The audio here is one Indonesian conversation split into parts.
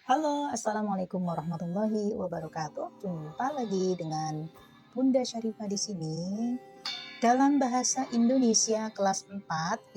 Halo, Assalamualaikum warahmatullahi wabarakatuh. Jumpa lagi dengan Bunda Syarifah di sini. Dalam bahasa Indonesia kelas 4,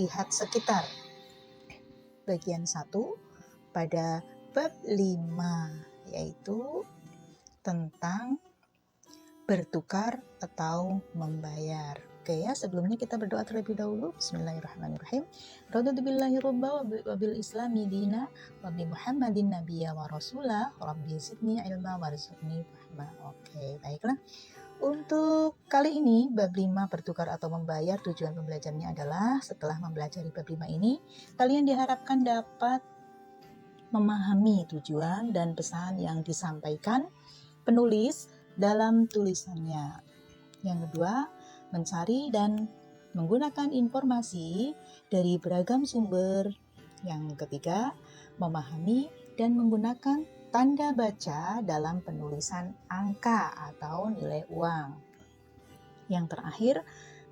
lihat sekitar. Bagian 1 pada bab 5, yaitu tentang bertukar atau membayar. Oke ya, sebelumnya kita berdoa terlebih dahulu. Bismillahirrahmanirrahim. Raditu billahi robba wa bil islami dina wa bi Muhammadin nabiyya wa rasulah. Rabbi zidni ilma warzuqni fahma. Oke, baiklah. Untuk kali ini bab 5 bertukar atau membayar, tujuan pembelajarannya adalah setelah mempelajari bab 5 ini, kalian diharapkan dapat memahami tujuan dan pesan yang disampaikan penulis dalam tulisannya. Yang kedua, mencari dan menggunakan informasi dari beragam sumber. Yang ketiga, memahami dan menggunakan tanda baca dalam penulisan angka atau nilai uang. Yang terakhir,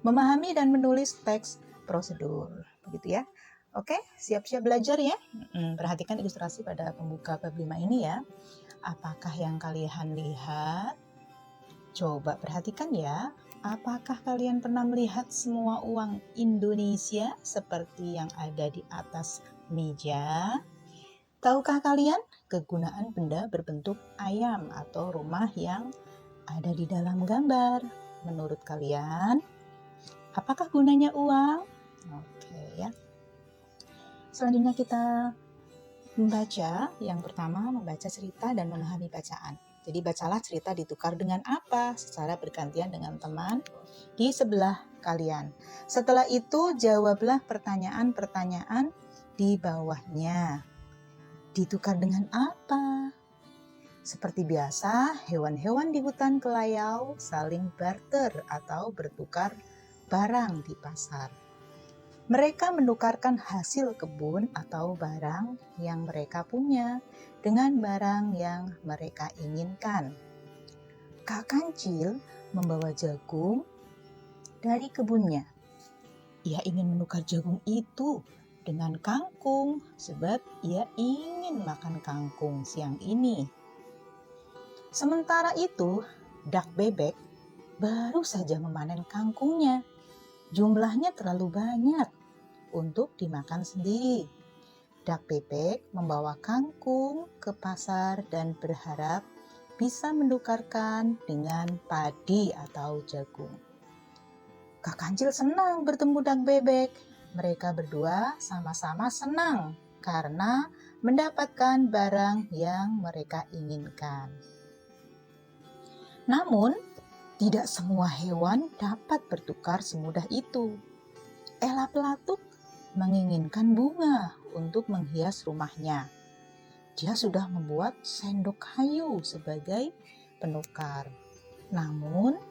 memahami dan menulis teks prosedur. Begitu ya. Oke, siap-siap belajar ya. Perhatikan ilustrasi pada pembuka bab 5 ini ya. Apakah yang kalian lihat? Coba perhatikan ya. Apakah kalian pernah melihat semua uang Indonesia seperti yang ada di atas meja? Tahukah kalian kegunaan benda berbentuk ayam atau rumah yang ada di dalam gambar? Menurut kalian, apakah gunanya uang? Oke ya. Selanjutnya kita membaca. Yang pertama, membaca cerita dan memahami bacaan. Jadi bacalah cerita ditukar dengan apa secara bergantian dengan teman di sebelah kalian. Setelah itu jawablah pertanyaan-pertanyaan di bawahnya. Ditukar dengan apa? Seperti biasa, hewan-hewan di hutan kelayau saling barter atau bertukar barang di pasar. Mereka menukarkan hasil kebun atau barang yang mereka punya dengan barang yang mereka inginkan. Kak Kancil membawa jagung dari kebunnya. Ia ingin menukar jagung itu dengan kangkung sebab ia ingin makan kangkung siang ini. Sementara itu, Dak Bebek baru saja memanen kangkungnya. Jumlahnya terlalu banyak untuk dimakan sendiri. Dak Bebek membawa kangkung ke pasar dan berharap bisa menukarkan dengan padi atau jagung. Kak Kancil senang bertemu Dak Bebek. Mereka berdua sama-sama senang karena mendapatkan barang yang mereka inginkan. Namun, tidak semua hewan dapat bertukar semudah itu. Ela Pelatuk menginginkan bunga untuk menghias rumahnya. Dia sudah membuat sendok kayu sebagai penukar. Namun,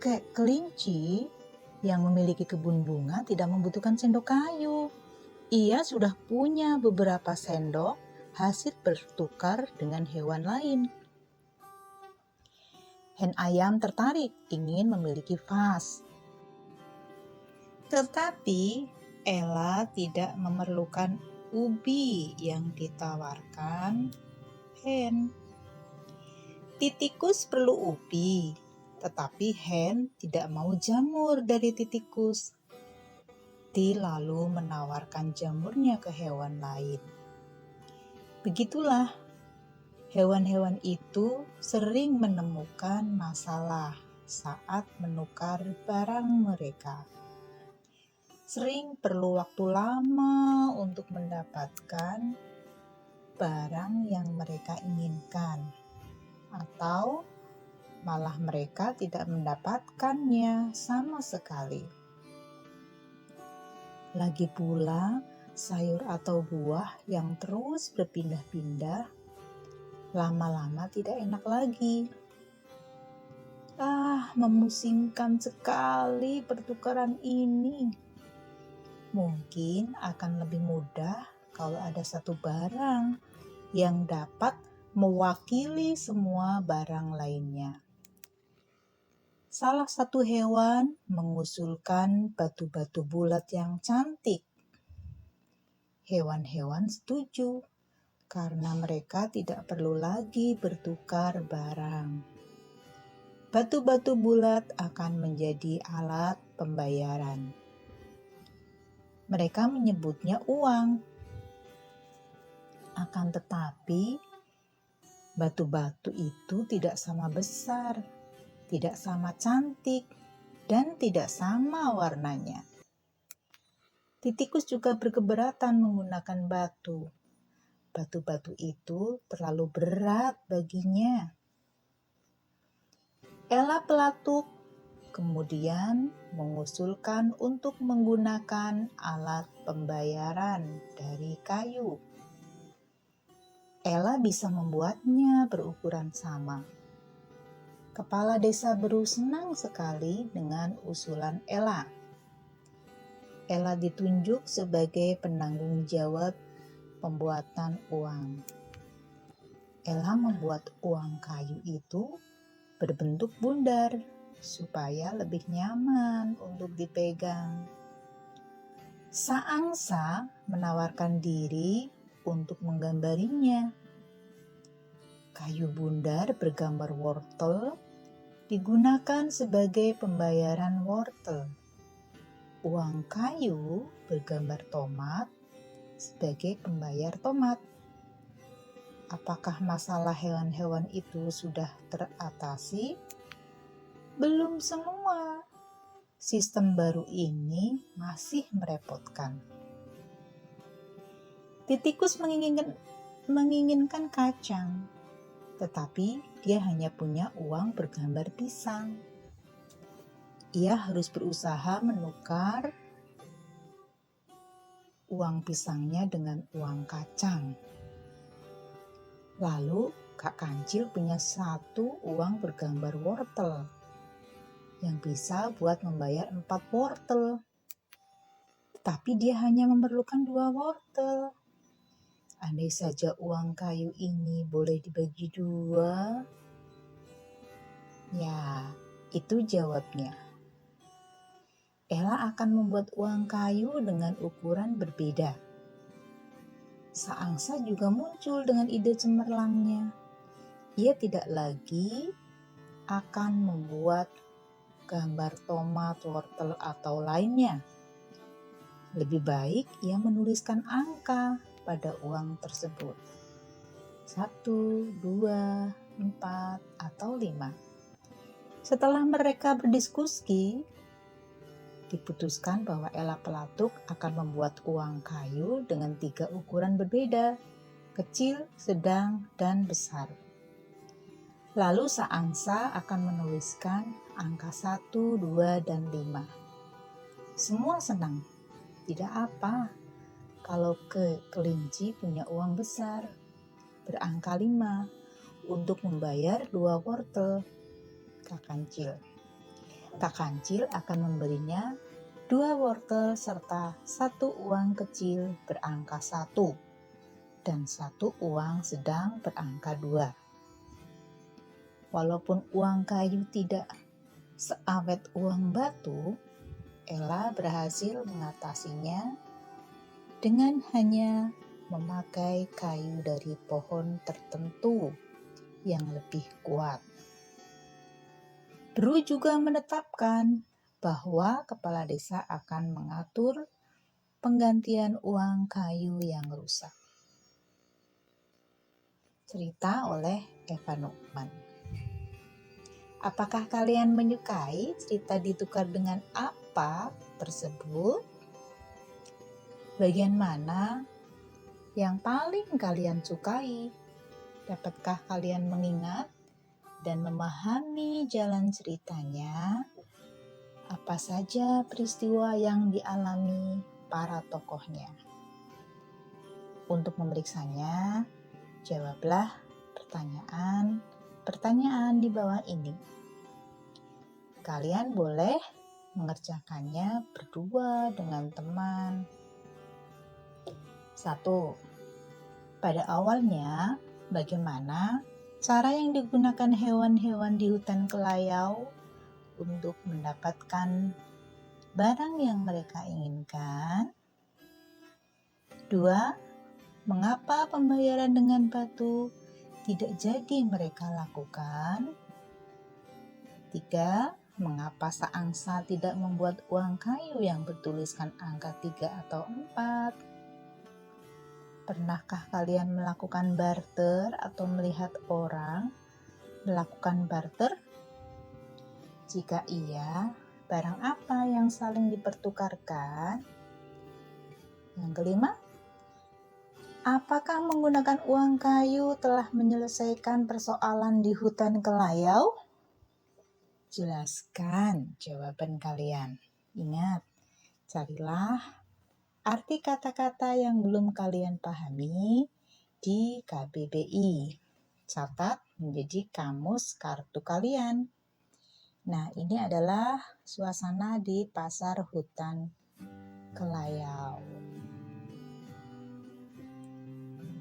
Kek Kelinci yang memiliki kebun bunga tidak membutuhkan sendok kayu. Ia sudah punya beberapa sendok hasil bertukar dengan hewan lain. Hen ayam tertarik ingin memiliki vas. Tetapi Ella tidak memerlukan ubi yang ditawarkan hen. Titikus perlu ubi, tetapi hen tidak mau jamur dari titikus. Ti lalu menawarkan jamurnya ke hewan lain. Begitulah, hewan-hewan itu sering menemukan masalah saat menukar barang mereka. Sering perlu waktu lama untuk mendapatkan barang yang mereka inginkan, atau malah mereka tidak mendapatkannya sama sekali. Lagi pula, sayur atau buah yang terus berpindah-pindah, lama-lama tidak enak lagi. Memusingkan sekali pertukaran ini. Mungkin akan lebih mudah kalau ada satu barang yang dapat mewakili semua barang lainnya. Salah satu hewan mengusulkan batu-batu bulat yang cantik. Hewan-hewan setuju karena mereka tidak perlu lagi bertukar barang. Batu-batu bulat akan menjadi alat pembayaran. Mereka menyebutnya uang. Akan tetapi, batu-batu itu tidak sama besar, tidak sama cantik, dan tidak sama warnanya. Titikus juga berkeberatan menggunakan batu. Batu-batu itu terlalu berat baginya. Ella pelatuk kemudian mengusulkan untuk menggunakan alat pembayaran dari kayu. Ella bisa membuatnya berukuran sama. Kepala desa Beru senang sekali dengan usulan Ella. Ella ditunjuk sebagai penanggung jawab pembuatan uang. Ella membuat uang kayu itu berbentuk bundar supaya lebih nyaman untuk dipegang. Saangsa menawarkan diri untuk menggambarinya. Kayu bundar bergambar wortel digunakan sebagai pembayaran wortel. Uang kayu bergambar tomat sebagai pembayar tomat. Apakah masalah hewan-hewan itu sudah teratasi? Belum semua. Sistem baru ini masih merepotkan. Titikus menginginkan kacang, tetapi dia hanya punya uang bergambar pisang. Ia harus berusaha menukar uang pisangnya dengan uang kacang. Lalu Kak Kancil punya satu uang bergambar wortel yang bisa buat membayar 4 wortel. Tapi dia hanya memerlukan 2 wortel. Andai saja uang kayu ini boleh dibagi 2, ya itu jawabnya. Ella akan membuat uang kayu dengan ukuran berbeda. Saangsa juga muncul dengan ide cemerlangnya. Ia tidak lagi akan membuat gambar tomat, wortel, atau lainnya. Lebih baik ia menuliskan angka pada uang tersebut. 1, 2, 4, atau 5. Setelah mereka berdiskusi, diputuskan bahwa Ella pelatuk akan membuat uang kayu dengan 3 ukuran berbeda, kecil, sedang, dan besar. Lalu Saangsa akan menuliskan angka 1, 2, dan 5. Semua senang. Tidak apa kalau kelinci punya uang besar, berangka 5, untuk membayar 2 wortel Kak Kancil. Kak Kancil akan memberinya 2 wortel serta 1 uang kecil berangka 1 dan 1 uang sedang berangka 2. Walaupun uang kayu tidak seawet uang batu, Ella berhasil mengatasinya dengan hanya memakai kayu dari pohon tertentu yang lebih kuat. Beru juga menetapkan bahwa kepala desa akan mengatur penggantian uang kayu yang rusak. Cerita oleh Eva Nukman. Apakah kalian menyukai cerita ditukar dengan apa tersebut? Bagian mana yang paling kalian sukai? Dapatkah kalian mengingat dan memahami jalan ceritanya? Apa saja peristiwa yang dialami para tokohnya? Untuk memeriksanya, jawablah pertanyaan di bawah ini. Kalian boleh mengerjakannya berdua dengan teman. 1. Pada awalnya, bagaimana cara yang digunakan hewan-hewan di hutan Kelayau untuk mendapatkan barang yang mereka inginkan? 2. Mengapa pembayaran dengan batu tidak jadi mereka lakukan? 3. Mengapa seangsa tidak membuat uang kayu yang bertuliskan angka 3 atau 4? Pernahkah kalian melakukan barter atau melihat orang melakukan barter? Jika iya, barang apa yang saling dipertukarkan? Yang kelima, apakah menggunakan uang kayu telah menyelesaikan persoalan di hutan Kelayau? Jelaskan jawaban kalian. Ingat, carilah arti kata-kata yang belum kalian pahami di KBBI. Catat menjadi kamus kartu kalian. Nah, ini adalah suasana di pasar hutan Kelayau.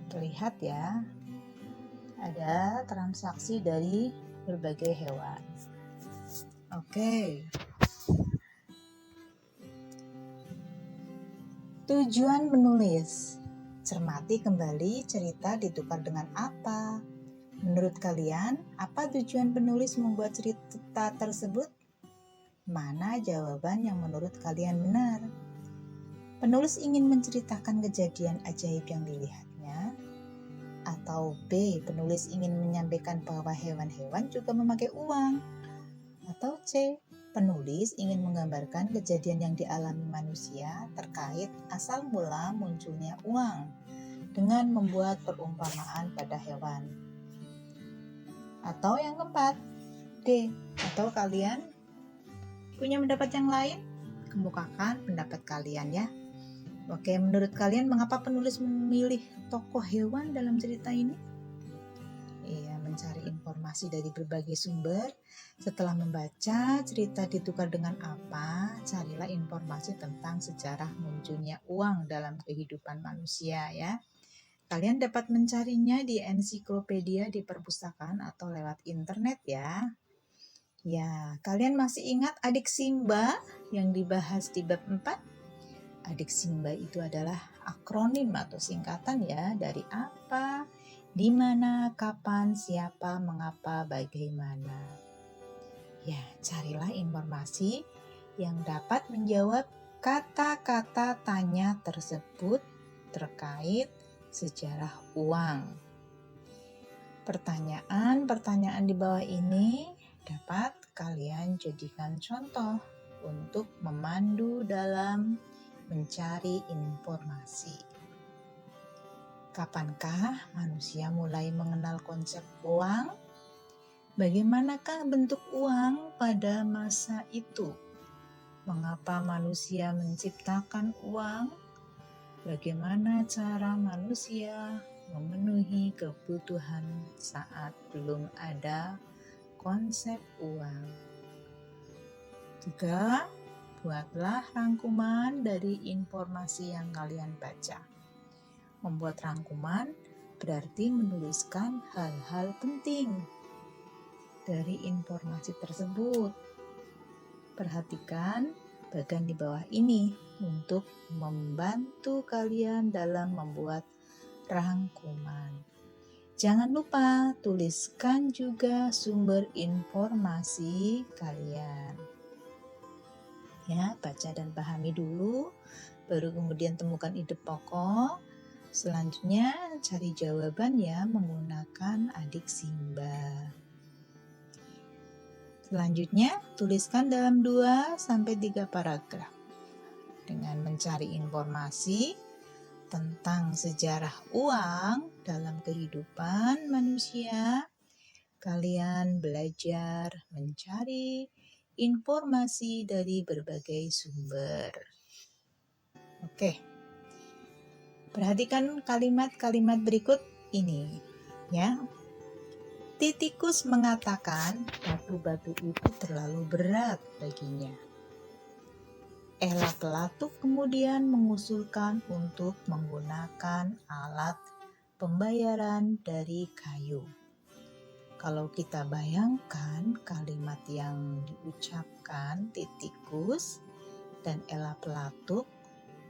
Terlihat ya, ada transaksi dari berbagai hewan. Oke. Tujuan menulis. Cermati kembali cerita ditukar dengan apa. Menurut kalian, apa tujuan penulis membuat cerita tersebut? Mana jawaban yang menurut kalian benar? Penulis ingin menceritakan kejadian ajaib yang dilihatnya, atau B. Penulis ingin menyampaikan bahwa hewan-hewan juga memakai uang, atau C. Penulis ingin menggambarkan kejadian yang dialami manusia terkait asal mula munculnya uang dengan membuat perumpamaan pada hewan. Atau yang keempat, D. Atau kalian punya pendapat yang lain? Kemukakan pendapat kalian ya. Oke, menurut kalian mengapa penulis memilih tokoh hewan dalam cerita ini? Iya, mencari informasi dari berbagai sumber. Setelah membaca cerita ditukar dengan apa, carilah informasi tentang sejarah munculnya uang dalam kehidupan manusia ya. Kalian dapat mencarinya di ensiklopedia di perpustakaan atau lewat internet ya. Ya, kalian masih ingat adik Simba yang dibahas di bab 4? Adik Simba itu adalah akronim atau singkatan ya dari apa, di mana, kapan, siapa, mengapa, bagaimana. Ya, carilah informasi yang dapat menjawab kata-kata tanya tersebut terkait sejarah uang. Pertanyaan-pertanyaan di bawah ini dapat kalian jadikan contoh untuk memandu dalam mencari informasi. Kapankah manusia mulai mengenal konsep uang? Bagaimanakah bentuk uang pada masa itu? Mengapa manusia menciptakan uang? Bagaimana cara manusia memenuhi kebutuhan saat belum ada konsep uang? Juga, buatlah rangkuman dari informasi yang kalian baca. Membuat rangkuman berarti menuliskan hal-hal penting dari informasi tersebut. Perhatikan bagian di bawah ini untuk membantu kalian dalam membuat rangkuman. Jangan lupa tuliskan juga sumber informasi kalian. Ya, baca dan pahami dulu, baru kemudian temukan ide pokok. Selanjutnya cari jawaban ya menggunakan adik Simba. Selanjutnya tuliskan dalam 2-3 paragraf dengan mencari informasi tentang sejarah uang dalam kehidupan manusia. Kalian belajar mencari informasi dari berbagai sumber. Oke. Perhatikan kalimat-kalimat berikut ini ya. Titikus mengatakan batu-batu itu terlalu berat baginya. Ella Pelatuk kemudian mengusulkan untuk menggunakan alat pembayaran dari kayu. Kalau kita bayangkan kalimat yang diucapkan Titikus dan Ella Pelatuk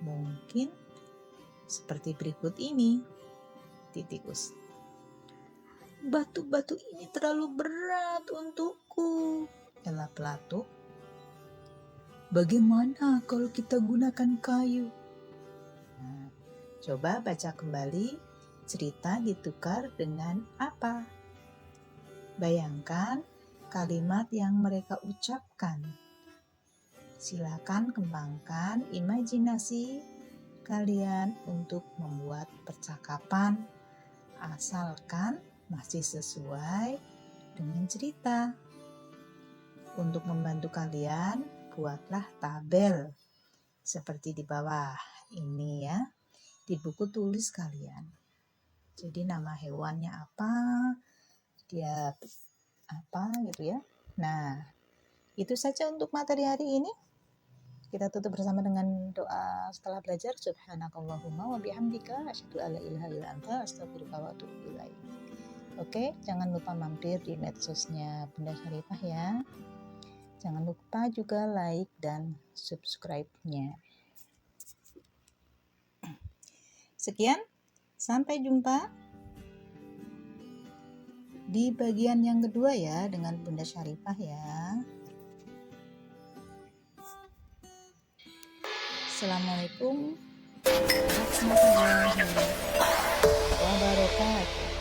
mungkin seperti berikut ini. Tikus. Batu-batu ini terlalu berat untukku, Ella pelatuk. Bagaimana kalau kita gunakan kayu? Nah, coba baca kembali cerita ditukar dengan apa? Bayangkan kalimat yang mereka ucapkan. Silakan kembangkan imajinasi kalian untuk membuat percakapan, asalkan masih sesuai dengan cerita. Untuk membantu kalian, buatlah tabel seperti di bawah ini ya, di buku tulis kalian. Jadi nama hewannya apa, dia apa gitu ya. Nah, itu saja untuk materi hari ini. Kita tutup bersama dengan doa setelah belajar. Subhanakallahumma wa bihamdika asyhadu alla ilaha illa anta astaghfiruka wa atubu ilaik. Oke, jangan lupa mampir di medsosnya Bunda Syarifah ya. Jangan lupa juga like dan subscribe-nya. Sekian, sampai jumpa di bagian yang kedua ya dengan Bunda Syarifah ya. Assalamualaikum warahmatullahi wabarakatuh.